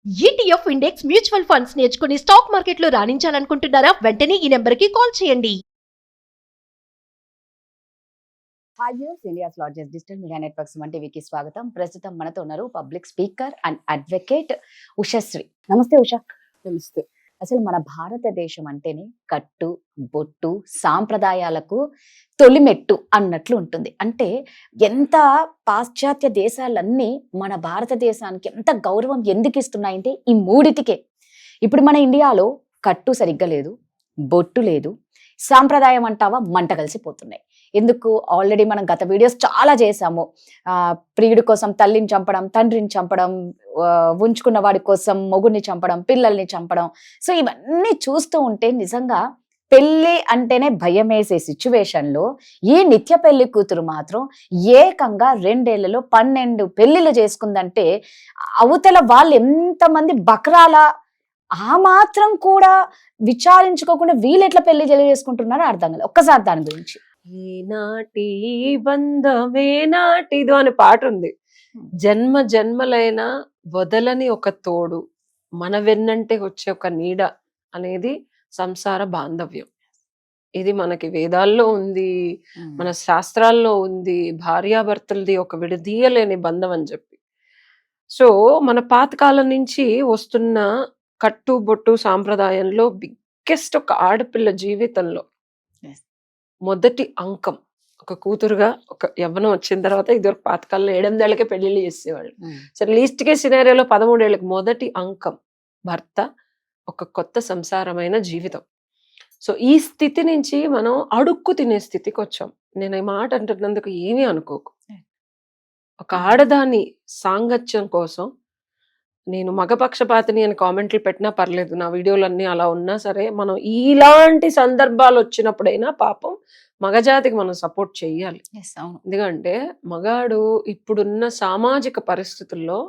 ETF index mutual funds నేర్చుకుని stock మార్కెట్లో రాణించాలనుకుంటున్నారా? వెంటనే ఈ నెంబర్కి కాల్ చేయండి. Hi viewers, India's largest digital media networks one టీవీకి స్వాగతం. ప్రస్తుతం మనతో ఉన్నారు public speaker and advocate Ushasri. నమస్తే ఉష. నమస్తే. అసలు మన భారతదేశం అంటేనే కట్టు బొట్టు సాంప్రదాయాలకు తొలిమెట్టు అన్నట్లు ఉంటుంది. అంటే ఎంత పాశ్చాత్య దేశాలన్నీ మన భారతదేశానికి ఎంత గౌరవం ఎందుకు ఇస్తున్నాయంటే ఈ మూడిటికే. ఇప్పుడు మన ఇండియాలో కట్టు సరిగ్గా లేదు, బొట్టు లేదు, సాంప్రదాయం అంటావా మంట కలిసిపోతున్నాయి. ఎందుకు? ఆల్రెడీ మనం గత వీడియోస్ చాలా చేసాము. ప్రియుడి కోసం తల్లిని చంపడం, తండ్రిని చంపడం, ఉంచుకున్న వాడి కోసం మొగుడిని చంపడం, పిల్లల్ని చంపడం. సో ఇవన్నీ చూస్తూ ఉంటే నిజంగా పెళ్లి అంటేనే భయం వేసే సిచ్యువేషన్లో ఈ నిత్య పెళ్లి కూతురు మాత్రం ఏకంగా 2 ఏళ్లలో 12 పెళ్లిళ్ళు చేసుకుందంటే అవతల వాళ్ళు ఎంతమంది బక్రాల ఆ మాత్రం కూడా విచారించుకోకుండా వీళ్ళు ఎట్లా పెళ్లి చేసుకుంటున్నారో అర్థం కాలేదు. ఒక్కసారి దాని గురించి. ఈనాటి బంధమే నాటిదో అనే పాట ఉంది. జన్మ జన్మలైన వదలని ఒక తోడు, మన వెన్నంటే వచ్చే ఒక నీడ అనేది సంసార బాంధవ్యం. ఇది మనకి వేదాల్లో ఉంది, మన శాస్త్రాల్లో ఉంది. భార్యాభర్తలది ఒక విడదీయలేని బంధం అని చెప్పి. సో మన పాతకాలం నుంచి వస్తున్న కట్టు బొట్టు సాంప్రదాయంలో బిగ్గెస్ట్ ఒక ఆడపిల్ల జీవితంలో మొదటి అంకం ఒక కూతురుగా ఒక యవ్వనం వచ్చిన తర్వాత ఇది ఒక పాతకాలంలో 8 ఏళ్లకే పెళ్లిళ్ళు చేసేవాళ్ళు. సరే లీస్ట్ కే సినారియోలో 13 ఏళ్ళకి మొదటి అంకం భర్త, ఒక కొత్త సంసారమైన జీవితం. సో ఈ స్థితి నుంచి మనం అడుక్కు తినే స్థితికి వచ్చాం. నేను ఈ మాట అంటున్నందుకు ఏమీ అనుకోకు. ఒక ఆడదాని సాంగత్యం కోసం నేను మగపక్షపాతిని అని కామెంట్లు పెట్టినా పర్లేదు, నా వీడియోలన్నీ అలా ఉన్నా సరే, మనం ఇలాంటి సందర్భాలు వచ్చినప్పుడైనా పాపం మగజాతికి మనం సపోర్ట్ చెయ్యాలి. ఎందుకంటే మగాడు ఇప్పుడున్న సామాజిక పరిస్థితుల్లో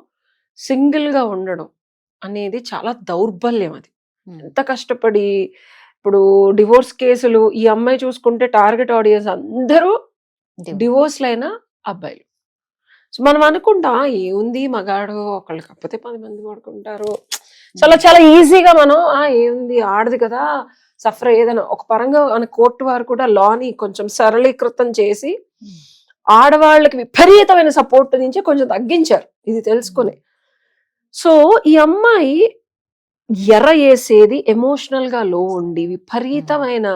సింగిల్ గా ఉండడం అనేది చాలా దౌర్బల్యం. అది ఎంత కష్టపడి ఇప్పుడు డివోర్స్ కేసులు, ఈ అమ్మాయి చూసుకుంటే టార్గెట్ ఆడియన్స్ అందరూ డివోర్స్లైన అబ్బాయిలు. సో మనం అనుకుంటా ఏముంది మగాడు ఒకళ్ళు కాకపోతే 10 మంది పడుకుంటారు, చాలా చాలా ఈజీగా మనం ఏముంది ఆడది కదా సఫర్ ఏదైనా ఒక పరంగా మన కోర్టు వారు కూడా లాని కొంచెం సరళీకృతం చేసి ఆడవాళ్ళకి విపరీతమైన సపోర్ట్ నుంచి కొంచెం తగ్గించారు ఇది తెలుసుకుని. సో ఈ అమ్మాయి ఎర్ర వేసేది ఎమోషనల్ గా లో ఉండి విపరీతమైన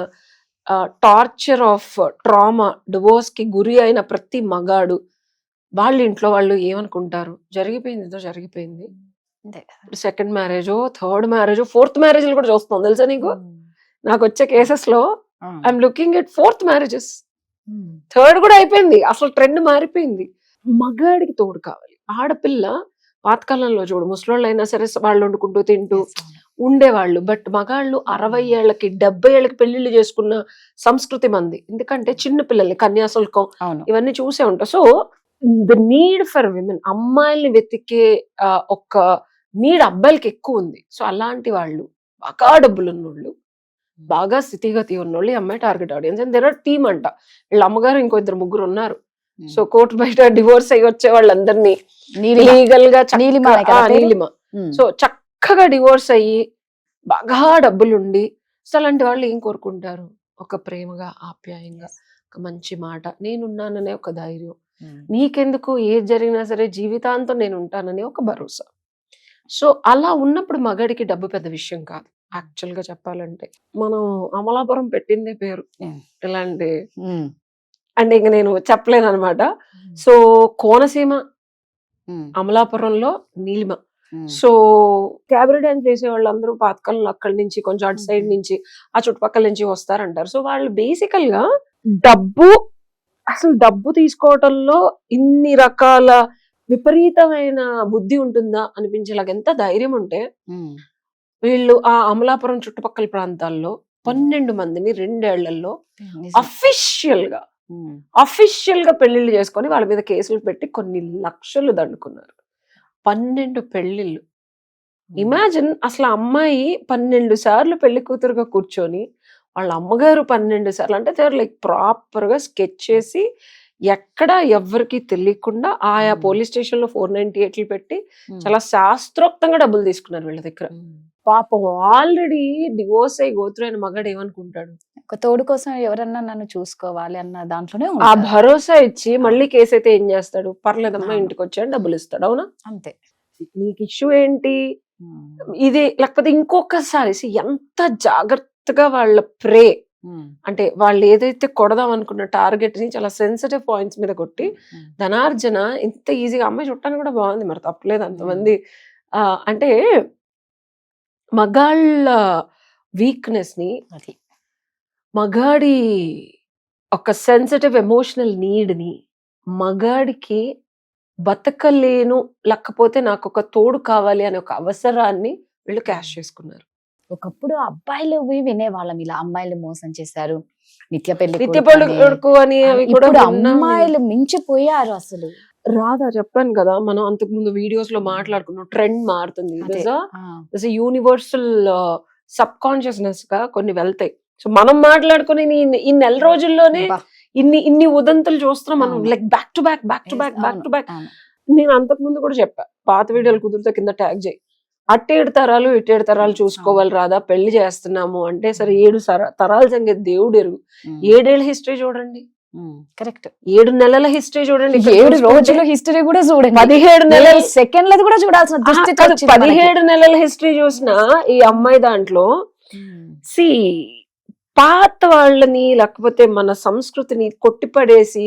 టార్చర్ ఆఫ్ ట్రామా, డివోర్స్ కి గురి అయిన ప్రతి మగాడు వాళ్ళ ఇంట్లో వాళ్ళు ఏమనుకుంటారు, జరిగిపోయింది ఏదో జరిగిపోయింది. సెకండ్ మ్యారేజో, థర్డ్ మ్యారేజో, 4th మ్యారేజ్లు కూడా చూస్తున్నాం తెలుసా నీకు? నాకు వచ్చే కేసెస్ లో I'm looking at 4th marriages. 3rd కూడా అయిపోయింది. అసలు ట్రెండ్ మారిపోయింది. మగాడికి తోడు కావాలి. ఆడపిల్ల పాతకాలంలో చూడు, ముసలోళ్ళు అయినా సరే వాళ్ళు వండుకుంటూ తింటూ ఉండేవాళ్ళు. బట్ మగాళ్ళు 60 ఏళ్ళకి 70 ఏళ్ళకి పెళ్లిళ్ళు చేసుకున్న సంస్కృతి మంది. ఎందుకంటే చిన్న పిల్లల్ని కన్యాశుల్కం ఇవన్నీ చూసే ఉంటాం. So the need for women, అమ్మాయిల్ని వెతికే ఒక నీడ్ అబ్బాయిలకి ఎక్కువ ఉంది. సో అలాంటి వాళ్ళు బాగా డబ్బులు ఉన్నోళ్ళు, బాగా స్థితిగతి ఉన్నోళ్ళు ఈ అమ్మాయి target audience. And there are team అంట. వీళ్ళ అమ్మగారు ఇంకో 2-3 ఉన్నారు. సో కోర్టు బయట డివోర్స్ అయ్యి వచ్చే వాళ్ళందరినీ లీగల్ గా నీలిమ, సో చక్కగా డివోర్స్ అయ్యి బాగా డబ్బులుండి, సో అలాంటి వాళ్ళు ఏం కోరుకుంటారు? ఒక ప్రేమగా, ఆప్యాయంగా, ఒక మంచి మాట, నేనున్నాననే ఒక ధైర్యం, నీకెందుకు ఏది జరిగినా సరే జీవితాంతం నేను ఉంటానని ఒక భరోసా. సో అలా ఉన్నప్పుడు మగాడికి డబ్బు పెద్ద విషయం కాదు. యాక్చువల్ గా చెప్పాలంటే మనం అమలాపురం పెట్టిందే పేరు ఇలాంటి, అంటే ఇంక నేను చెప్పలేను అనమాట. సో కోనసీమ, అమలాపురంలో నీలిమ. సో క్యాబరీ డాన్స్ చేసే వాళ్ళందరూ పాతకాలంలో అక్కడి నుంచి కొంచెం అటు సైడ్ నుంచి ఆ చుట్టుపక్కల నుంచి వస్తారంటారు. సో వాళ్ళు బేసికల్ గా అసలు డబ్బు తీసుకోవటంలో ఇన్ని రకాల విపరీతమైన బుద్ధి ఉంటుందా అనిపించేలాగా ఎంత ధైర్యం ఉంటే వీళ్ళు ఆ అమలాపురం చుట్టుపక్కల ప్రాంతాల్లో 12 మందిని 2 ఏళ్లలో అఫీషియల్ గా పెళ్లిళ్ళు చేసుకొని వాళ్ళ మీద కేసులు పెట్టి కొన్ని లక్షలు దండుకున్నారు. 12 పెళ్లిళ్ళు. ఇమాజిన్, అసలు అమ్మాయి 12 సార్లు పెళ్లి కూతురుగా కూర్చొని వాళ్ళ అమ్మగారు 12 సార్లు, అంటే లైక్ ప్రాపర్ గా స్కెచ్ చేసి ఎక్కడ ఎవ్వరికి తెలియకుండా ఆయా Hmm. పోలీస్ స్టేషన్ లో 498 పెట్టి చాలా శాస్త్రోక్తంగా డబ్బులు తీసుకున్నారు వీళ్ళ దగ్గర. పాపం ఆల్రెడీ డివోర్స్ అయ్యి గోత్రు అయిన మగాడు ఏమనుకుంటాడు, ఒక తోడు కోసం ఎవరన్నా నన్ను చూసుకోవాలి అన్న దాంట్లోనే ఆ ఉంటారు. భరోసా ఇచ్చి మళ్ళీ కేసు అయితే ఏం చేస్తాడు, పర్లేదమ్మా అవును. ఇంటికి వచ్చాడు డబ్బులు ఇస్తాడు. అవునా? అంతే. నీకు ఇష్యూ ఏంటి Hmm. ఇది, లేకపోతే ఇంకొకసారి ఎంత జాగ్రత్తగా వాళ్ళ ప్రే Hmm. అంటే వాళ్ళు ఏదైతే కొడదాం అనుకున్న టార్గెట్ ని చాలా సెన్సిటివ్ పాయింట్స్ మీద కొట్టి Hmm. ధనార్జన ఇంత ఈజీగా, అమ్మాయి చుట్టానికి కూడా బాగుంది, మరి తప్పలేదు అంతమంది. అంటే మగాళ్ళ వీక్నెస్ ని, అది మగాడి ఒక సెన్సిటివ్ ఎమోషనల్ నీడ్ ని, మగాడికి బతకలేను లేకపోతే నాకు ఒక తోడు కావాలి అనే ఒక అవసరాన్ని వీళ్ళు క్యాష్ చేసుకున్నారు. ఒకప్పుడు అబ్బాయిలు వినేవాళ్ళం ఇలా అమ్మాయిలు మోసం చేశారు, నిత్య పెళ్లి నిత్య కొడుకు అని. కొడుకు అని అవి కూడా ఇప్పుడు విన్నాం. అమ్మాయిలు మించిపోయారు అసలు. రాదా చెప్పాను కదా, మనం అంతకు ముందు వీడియోస్ లో మాట్లాడుకున్నాం, ట్రెండ్ మారుతుంది. అదే. యూనివర్సల్ సబ్ కాన్షియస్నెస్ గా కొన్ని వెళ్తాయి. సో మనం మాట్లాడుకుని ఈ నెల రోజుల్లోనే అబ్బా. ఇన్ని ఉదంతులు చూస్తున్నాం మనం, అవును. Like back to back back to back back to back. అవును. నేను అంతకు ముందు కూడా చెప్పా, పాత వీడియోలు కుదిరితే కింద ట్యాగ్ చేయి. అట్టేడు తరాలు ఇట్టేడు తరాలు చూసుకోవాలి రాదా, పెళ్లి చేస్తున్నాము అంటే సరే 7 తరాల సంగతి దేవుడు ఎరుగు. 7 ఏళ్ల హిస్టరీ చూడండి, కరెక్ట్. 7 నెలల హిస్టరీ చూడండి, 7 రోజుల హిస్టరీ కూడా చూడండి, 17 నెలల సెకండ్లది కూడా చూడాల్సిన దుస్థితి వచ్చింది మనకి. 17 నెలల హిస్టరీ చూసిన ఈ అమ్మాయి దాంట్లో సి పాత వాళ్ళని లేకపోతే మన సంస్కృతిని కొట్టిపడేసి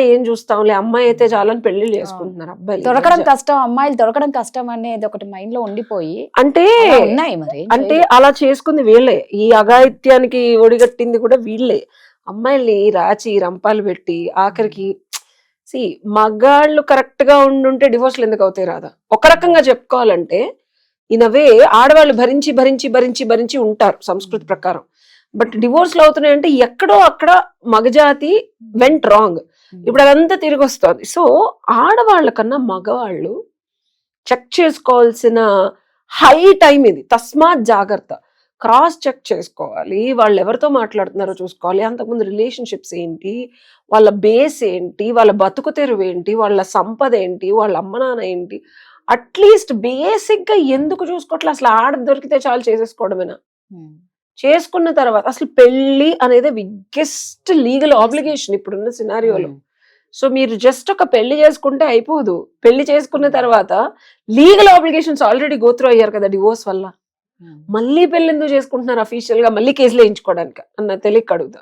ఏం చూస్తాంలే అమ్మాయి అయితే చాలని పెళ్లి చేసుకుంటున్నారు అబ్బాయిలు. దొరకడం కష్టం, అమ్మాయిలు దొరకడం కష్టం అనేది ఒకటి మైండ్ లో ఉండిపోయి అంటే అలా ఉన్నాయి మరి. అంటే అలా చేసుకుంది వీళ్ళే, ఈ అఘాయిత్యానికి ఒడిగట్టింది కూడా వీళ్ళే. అమ్మాయిల్ని రాచి రంపాలు పెట్టి ఆఖరికి మగాళ్ళు కరెక్ట్ గా ఉండుంటే డివోర్స్లు ఎందుకు అవుతాయి రాదా? ఒక రకంగా చెప్పుకోవాలంటే ఇనవే ఆడవాళ్ళు భరించి భరించి భరించి భరించి ఉంటారు సంస్కృతి ప్రకారం. బట్ డివోర్స్లు అవుతున్నాయంటే ఎక్కడో అక్కడ మగజాతి వెంట్ రాంగ్. ఇప్పుడు అదంతా తిరిగి వస్తుంది. సో ఆడవాళ్ళ కన్నా మగవాళ్ళు చెక్ చేసుకోవాల్సిన హై టైం ఇది. తస్మాత్ జాగ్రత్త, క్రాస్ చెక్ చేసుకోవాలి, వాళ్ళు ఎవరితో మాట్లాడుతున్నారో చూసుకోవాలి. అంతకుముందు రిలేషన్షిప్స్ ఏంటి, వాళ్ళ బేస్ ఏంటి, వాళ్ళ బతుకు తెరువు ఏంటి, వాళ్ళ సంపద ఏంటి, వాళ్ళ అమ్మ నాన్న ఏంటి, అట్లీస్ట్ బేసిక్ గా ఎందుకు చూసుకోవట్లే? అసలు ఆడ దొరికితే చాలు చేసేసుకోవడమేనా? చేసుకున్న తర్వాత అసలు పెళ్లి అనేది బిగ్గెస్ట్ లీగల్ ఆబ్లిగేషన్ ఇప్పుడున్న సినారియోలో. సో మీరు జస్ట్ ఒక పెళ్లి చేసుకుంటే అయిపోదు, పెళ్లి చేసుకున్న తర్వాత లీగల్ ఆబ్లిగేషన్స్ ఆల్రెడీ గోత్రూ అయ్యారు కదా డివోర్స్ వల్ల. మళ్ళీ పెళ్లి ఎందుకు చేసుకుంటున్నారు అఫీషియల్ గా? మళ్ళీ కేసులు వేయించుకోవడానికి అన్న తెలియక అడుగుతా.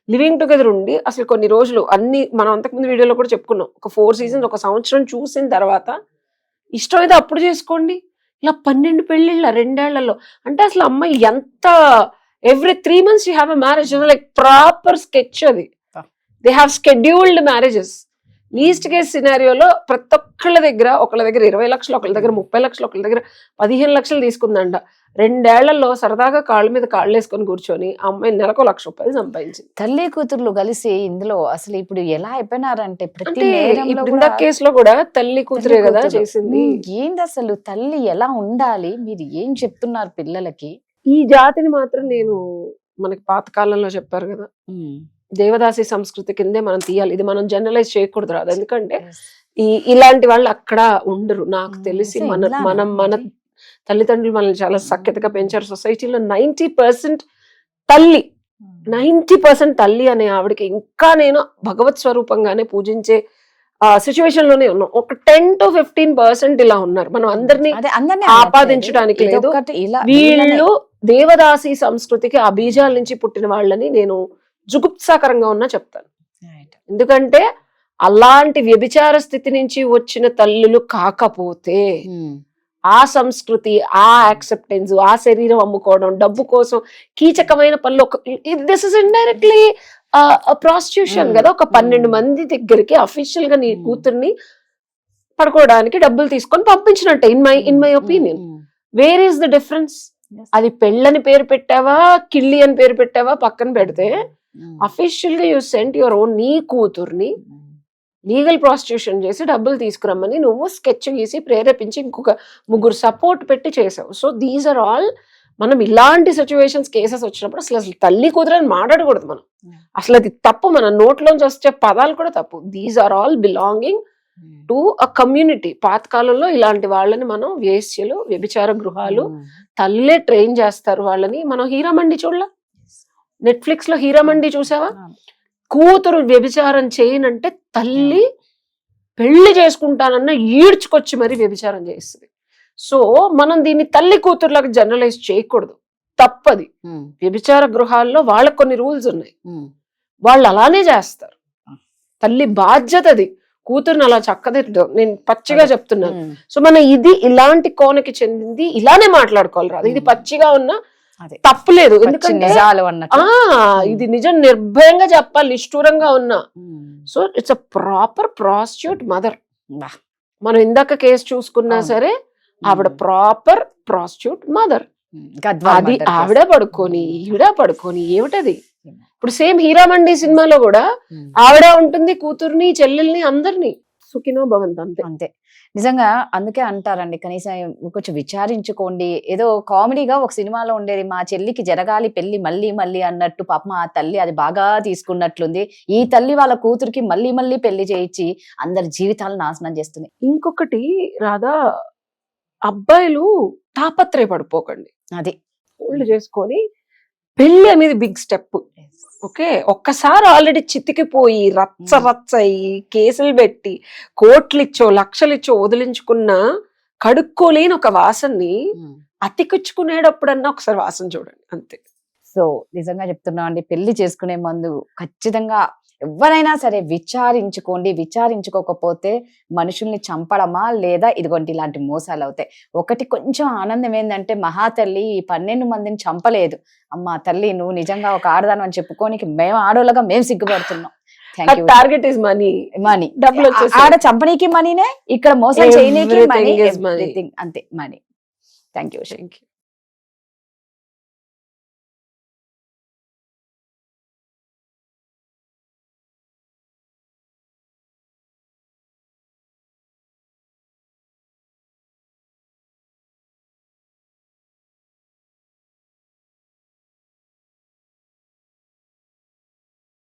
లివింగ్ టుగెదర్ ఉండి అసలు కొన్ని రోజులు అన్ని మనం అంతకుముందు వీడియోలో కూడా చెప్పుకున్నాం, ఒక 4 seasons 1 సంవత్సరం చూసిన తర్వాత ఇష్టమైతే అప్పుడు చేసుకోండి. ఇలా 12 పెళ్లిళ్ళ 2 ఏళ్లలో అంటే అసలు అమ్మాయి ఎంత every 3 months you have a marriage, like proper sketch అది. They have scheduled marriages. Least case సినారియోలో ప్రతి ఒక్కళ్ళ దగ్గర, ఒకళ్ళ దగ్గర 20 లక్షలు, ఒకళ్ళ దగ్గర 30 లక్షలు, ఒకళ్ళ దగ్గర 15 లక్షలు తీసుకుందంట. 2 ఏళ్లలో సరదాగా కాళ్ళ మీద కాళ్ళు వేసుకొని కూర్చొని ఆ అమ్మాయి నెలకు 1 లక్ష రూపాయలు సంపాదించింది. తల్లి కూతుర్లు కలిసి ఇందులో అసలు ఇప్పుడు ఎలా అయిపోయినారంటే ప్రతి అంటే నేరంలో ఇప్పుడు కూడా కేసులో కూడా తల్లి కూతురే కదా చేసింది. ఏంది అసలు తల్లి ఎలా ఉండాలి? మీరు ఏం చెప్తున్నారు పిల్లలకి? ఈ జాతిని మాత్రం నేను, మనకి పాతకాలంలో చెప్పారు కదా, దేవదాసి సంస్కృతి కిందే మనం తీయాలి. ఇది మనం జనరలైజ్ చేయకూడదు రాదు. ఎందుకంటే ఇలాంటి వాళ్ళు అక్కడ ఉండరు నాకు తెలిసి. మన తల్లిదండ్రులు మనల్ని చాలా సఖ్యతగా పెంచారు. సొసైటీలో 90% తల్లి 90% తల్లి అనే ఆవిడకి ఇంకా నేను భగవత్ స్వరూపంగానే పూజించే సిచ్యువేషన్ లోనే ఉన్నాం. ఒక 10 to 15% ఇలా ఉన్నారు. మనం అందరినీ ఆపాదించడానికి లేదు. వీళ్ళు దేవదాసి సంస్కృతికి ఆ బీజాల నుంచి పుట్టిన వాళ్ళని నేను జుగుప్సాకరంగా ఉన్నా చెప్తాను. ఎందుకంటే అలాంటి వ్యభిచార స్థితి నుంచి వచ్చిన తల్లులు కాకపోతే ఆ సంస్కృతి, ఆ యాక్సెప్టెన్స్, ఆ శరీరం అమ్ముకోవడం, డబ్బు కోసం కీచకమైన పనులు, దిస్ ఇస్ ఇండైరెక్ట్లీ ప్రాస్టిట్యూషన్ కదా. ఒక 12 మంది దగ్గరికి అఫీషియల్ గా నీ కూతుర్ని పడుకోవడానికి డబ్బులు తీసుకొని పంపించినట్టే in my opinion. Where is the difference? అది పెళ్ళని పేరు పెట్టావా, కిల్లి అని పేరు పెట్టావా పక్కన పెడితే, అఫీషియల్ గా యూ సెంట్ యువర్ ఓన్ నీ కూతుర్ని లీగల్ ప్రాస్టిట్యూషన్ చేసి డబ్బులు తీసుకురమ్మని నువ్వు స్కెచ్ గీసి ప్రేరేపించి ఇంకొక 3 సపోర్ట్ పెట్టి చేసావు. సో దీస్ ఆర్ ఆల్ మనం ఇలాంటి సిచ్యువేషన్స్ కేసెస్ వచ్చినప్పుడు అసలు తల్లి కూతురని మాట్లాడకూడదు మనం. అసలు అది తప్పు, మన నోట్లోంచి వచ్చే పదాలు కూడా తప్పు. These are all belonging to a community. పాతకాలంలో ఇలాంటి వాళ్ళని మనం వేశ్యలు, వ్యభిచార గృహాలు, తల్లే ట్రైన్ చేస్తారు వాళ్ళని. మనం హీరామండి చూడలా, నెట్ఫ్లిక్స్ లో హీరామండి చూసావా? కూతురు వ్యభిచారం చేయనంటే తల్లి పెళ్లి చేసుకుంటానన్న ఈడ్చుకొచ్చి మరి వ్యభిచారం చేస్తుంది. సో మనం దీన్ని తల్లి కూతురులాగా జనరలైజ్ చేయకూడదు, తప్పది. వ్యభిచార గృహాల్లో వాళ్ళకు కొన్ని రూల్స్ ఉన్నాయి, వాళ్ళు అలానే చేస్తారు. తల్లి బాధ్యత అది, కూతురుని అలా చక్కదిద్దం. నేను పచ్చిగా చెప్తున్నాను. సో మనం ఇది ఇలాంటి కోనకి చెందింది, ఇలానే మాట్లాడుకోవాలి రాదు. ఇది పచ్చిగా ఉన్నా తప్పులేదు, ఎందుకంటే ఇది నిజం, నిర్భయంగా చెప్పాలి, నిష్ఠూరంగా ఉన్నా. So it's a proper prostitute mother. మనం ఇందాక కేసు చూసుకున్నా సరే ఆవిడ ప్రాపర్ ప్రాస్టిట్యూట్ మదర్. అది ఆవిడ పడుకొని ఈవిడ పడుకొని ఏమిటది. ఇప్పుడు సేమ్ హీరామండి సినిమాలో కూడా ఆవిడ ఉంటుంది, కూతుర్ని, చెల్లెల్ని, అందరినీ సుఖినో భవంతు అంతే. అంతే నిజంగా. అందుకే అంటారండి, కనీసం కొంచెం విచారించుకోండి. ఏదో కామెడీగా ఒక సినిమాలో ఉండేది, మా చెల్లికి జరగాలి పెళ్లి మళ్ళీ మళ్ళీ అన్నట్టు. పాపం ఆ తల్లి అది బాగా తీసుకున్నట్లుంది. ఈ తల్లి వాళ్ళ కూతురికి మళ్ళీ మళ్ళీ పెళ్లి చేయించి అందరి జీవితాలు నాశనం చేస్తుంది. ఇంకొకటి రాధా, అబ్బాయిలు తాపత్రయపడిపోకండి. అది ఓల్డ్ చేసుకొని పెళ్లి అనేది బిగ్ స్టెప్. ఓకే, ఒక్కసారి ఆల్రెడీ చితికిపోయి రచ్చ అయ్యి కేసులు పెట్టి కోట్లు ఇచ్చో లక్షలు ఇచ్చో వదిలించుకున్న కడుక్కోలేని ఒక వాసనని అతికించుకునేటప్పుడన్నా ఒకసారి వాసన చూడండి, అంతే. సో నిజంగా చెప్తున్నా అండి, పెళ్లి చేసుకునే ముందు ఖచ్చితంగా ఎవరైనా సరే విచారించుకోండి. విచారించుకోకపోతే మనుషుల్ని చంపడమా లేదా ఇదిగోండి ఇలాంటి మోసాలు అవుతాయి. ఒకటి కొంచెం ఆనందం ఏంటంటే, మహాతల్లి ఈ 12 మందిని చంపలేదు. అమ్మా తల్లి, నువ్వు నిజంగా ఒక ఆడదాను అని చెప్పుకోనికి మేము ఆడోళ్ళగా మేము సిగ్గుపడుతున్నాం. Target is money. మనీ, డబ్బులు ఆడ చంపనీకి మనీనే, ఇక్కడ మోసం చేయనీకి మనీ, అంతే మనీ. Thank you.